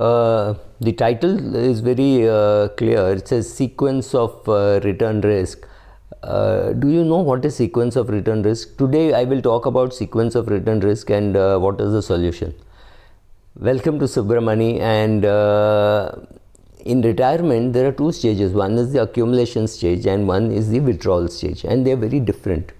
The title is very clear. It says sequence of return risk. Do you know what is sequence of return risk? Today I will talk about sequence of return risk and what is the solution. Welcome to Subramani. And in retirement there are two stages. One is the accumulation stage and one is the withdrawal stage, and they are very different.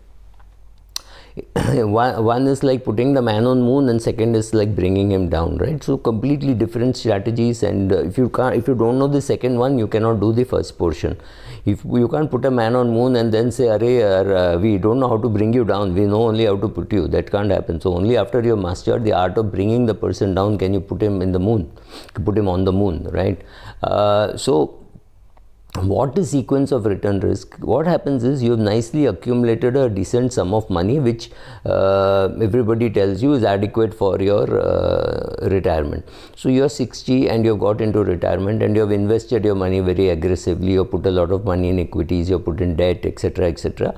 One is like putting the man on moon, and second is like bringing him down, right? So completely different strategies. And if you don't know the second one, you cannot do the first portion. If you can't put a man on moon and then say, we don't know how to bring you down, we know only how to put you, that can't happen. So only after you have mastered the art of bringing the person down can you put him in the moon, put him on the moon, right? So what is sequence of return risk? What happens is you have nicely accumulated a decent sum of money which everybody tells you is adequate for your retirement. So you are 60 and you have got into retirement and you have invested your money very aggressively. You have put a lot of money in equities, you have put in debt, etc., etc.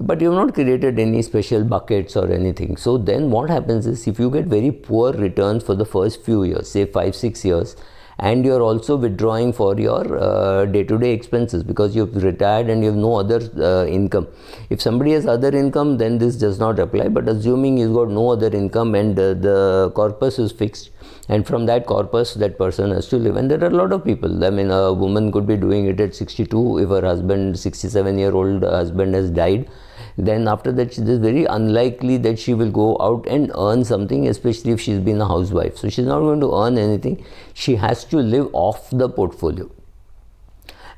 But you have not created any special buckets or anything. So then what happens is, if you get very poor returns for the first few years, say 5-6 years, and you're also withdrawing for your day-to-day expenses because you've retired and you have no other income. If somebody has other income, then this does not apply, but assuming you've got no other income and the corpus is fixed, and from that corpus that person has to live. And there are a lot of people. I mean, a woman could be doing it at 62 if her husband, 67-year-old husband, has died. Then after that, it is very unlikely that she will go out and earn something, especially if she's been a housewife. So she's not going to earn anything. She has to live off the portfolio.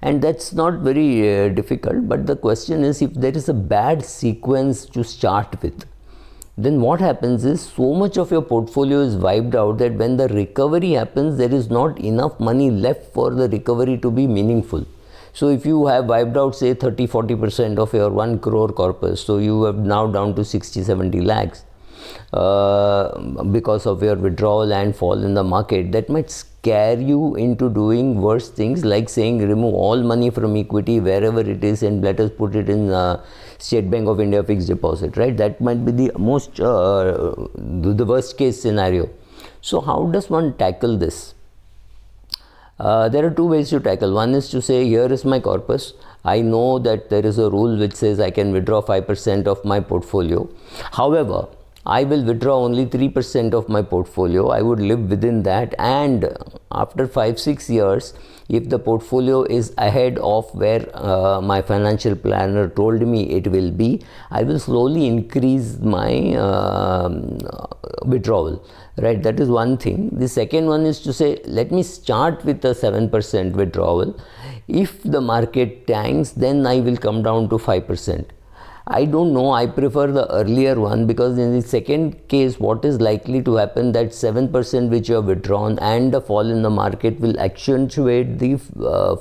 And that's not very difficult. But the question is, if there is a bad sequence to start with, then what happens is so much of your portfolio is wiped out that when the recovery happens, there is not enough money left for the recovery to be meaningful. So if you have wiped out, say 30-40% of your 1 crore corpus, so you have now down to 60-70 lakhs because of your withdrawal and fall in the market, that might scare you into doing worse things, like saying remove all money from equity wherever it is and let us put it in State Bank of India fixed deposit, right? That might be the most the worst case scenario. So how does one tackle this? There are two ways to tackle. One is to say, here is my corpus. I know that there is a rule which says I can withdraw 5% of my portfolio. However, I will withdraw only 3% of my portfolio. I would live within that, and after 5-6 years, if the portfolio is ahead of where my financial planner told me it will be, I will slowly increase my withdrawal. Right, that is one thing. The second one is to say, let me start with a 7% withdrawal. If the market tanks, then I will come down to 5%. I don't know, I prefer the earlier one, because in the second case, what is likely to happen, that 7% which you have withdrawn and the fall in the market will accentuate the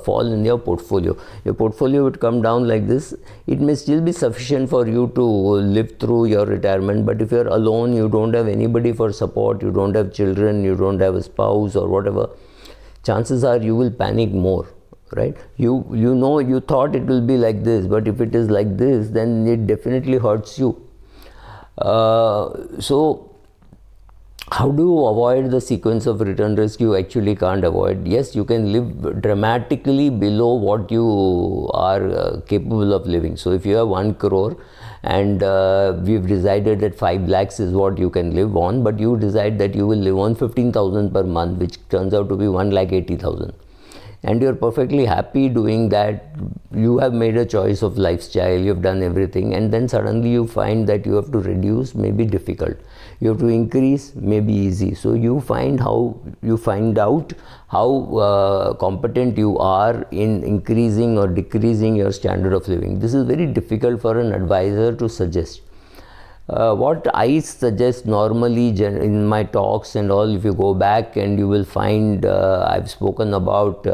fall in your portfolio. Your portfolio would come down like this. It may still be sufficient for you to live through your retirement, but if you're alone, you don't have anybody for support, you don't have children, you don't have a spouse or whatever, chances are you will panic more. Right? You know, you thought it will be like this, but if it is like this, then it definitely hurts you. So how do you avoid the sequence of return risk? You actually can't avoid. Yes, you can live dramatically below what you are capable of living. So if you have 1 crore and we've decided that 5 lakhs is what you can live on, but you decide that you will live on 15,000 per month, which turns out to be 1,80,000. And you're perfectly happy doing that. You have made a choice of lifestyle, you've done everything, and then suddenly you find that you have to reduce, may be difficult. You have to increase, may be easy. So you find out how competent you are in increasing or decreasing your standard of living. This is very difficult for an advisor to suggest. What I suggest normally in my talks and all, if you go back and you will find I've spoken about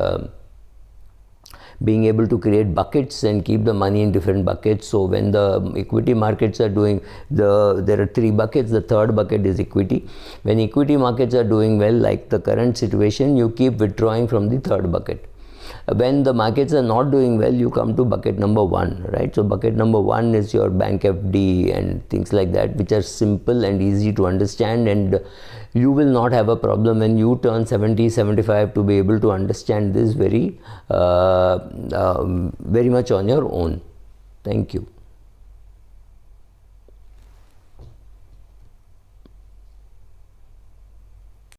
being able to create buckets and keep the money in different buckets. So when the equity markets are doing, there are 3 buckets, the third bucket is equity. When equity markets are doing well, like the current situation, you keep withdrawing from the third bucket. when the markets are not doing well, you come to bucket number 1, right? So bucket number 1 is your bank FD and things like that, which are simple and easy to understand, and you will not have a problem when you turn 70, 75 to be able to understand this very much on your own. Thank you.